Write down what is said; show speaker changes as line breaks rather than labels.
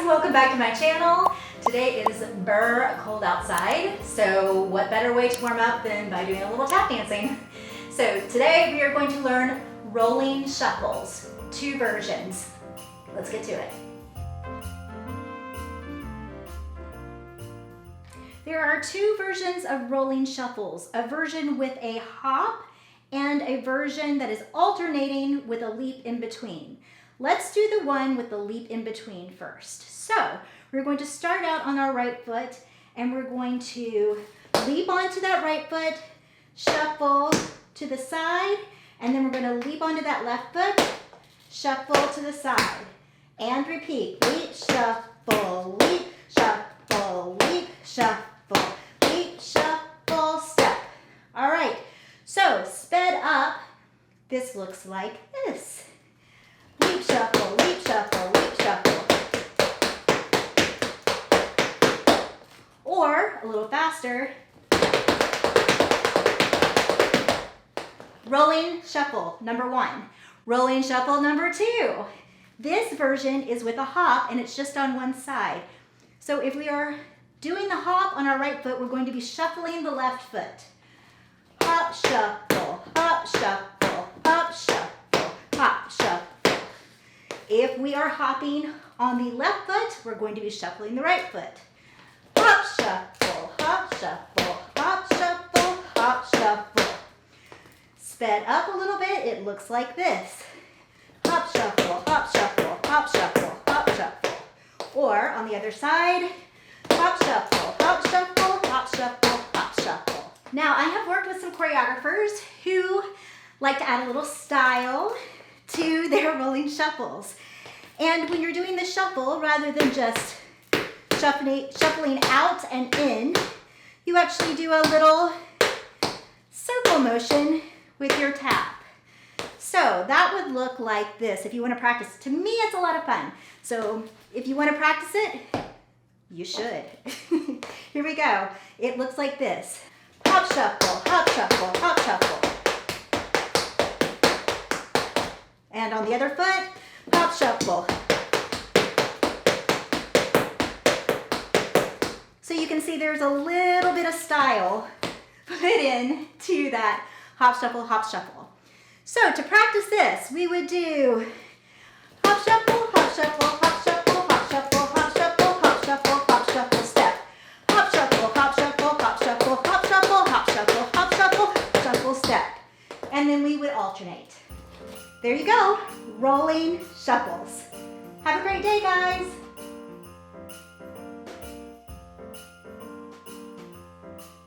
welcome back to my channel. Today is cold outside, so what better way to warm up than by doing a little tap dancing? So today we are going to learn rolling shuffles, 2 versions. Let's get to it. There are 2 versions of rolling shuffles, a version with a hop and a version that is alternating with a leap in between. Let's do the one with the leap in between first. So we're going to start out on our right foot and we're going to leap onto that right foot, shuffle to the side, and then we're going to leap onto that left foot, shuffle to the side, and repeat. Leap, shuffle, leap, shuffle, leap, shuffle, leap, shuffle, step. All right, so sped up, this looks like this. Leap, shuffle, leap, shuffle, leap, shuffle. Or, a little faster, rolling shuffle number 1. Rolling shuffle number 2. This version is with a hop and it's just on one side. So if we are doing the hop on our right foot, we're going to be shuffling the left foot. Hop, shuffle, hop, shuffle, hop, shuffle, hop, shuffle. If we are hopping on the left foot, we're going to be shuffling the right foot. Hop, shuffle, hop, shuffle, hop, shuffle, hop, shuffle. Sped up a little bit, it looks like this. Hop, shuffle, hop, shuffle, hop, shuffle, hop, shuffle. Or on the other side, hop, shuffle, hop, shuffle, hop, shuffle, hop, shuffle. Now, I have worked with some choreographers who like to add a little style to their rolling shuffles. And when you're doing the shuffle, rather than just shuffling out and in, you actually do a little circle motion with your tap. So that would look like this if you want to practice. To me, it's a lot of fun. So if you want to practice it, you should. Here we go. It looks like this. Hop, shuffle, hop, shuffle, hop, shuffle. And on the other foot, hop, shuffle. So you can see there's a little bit of style put in to that hop, shuffle, hop, shuffle. So to practice this, we would do hop, shuffle, hop, shuffle, hop, shuffle, hop, shuffle, hop, shuffle, hop, shuffle, hop, shuffle, step. Hop, shuffle, hop, shuffle, hop, shuffle, hop, shuffle, hop, shuffle, hop, shuffle, shuffle, step. And then we would alternate. There you go, rolling shuffles. Have a great day, guys.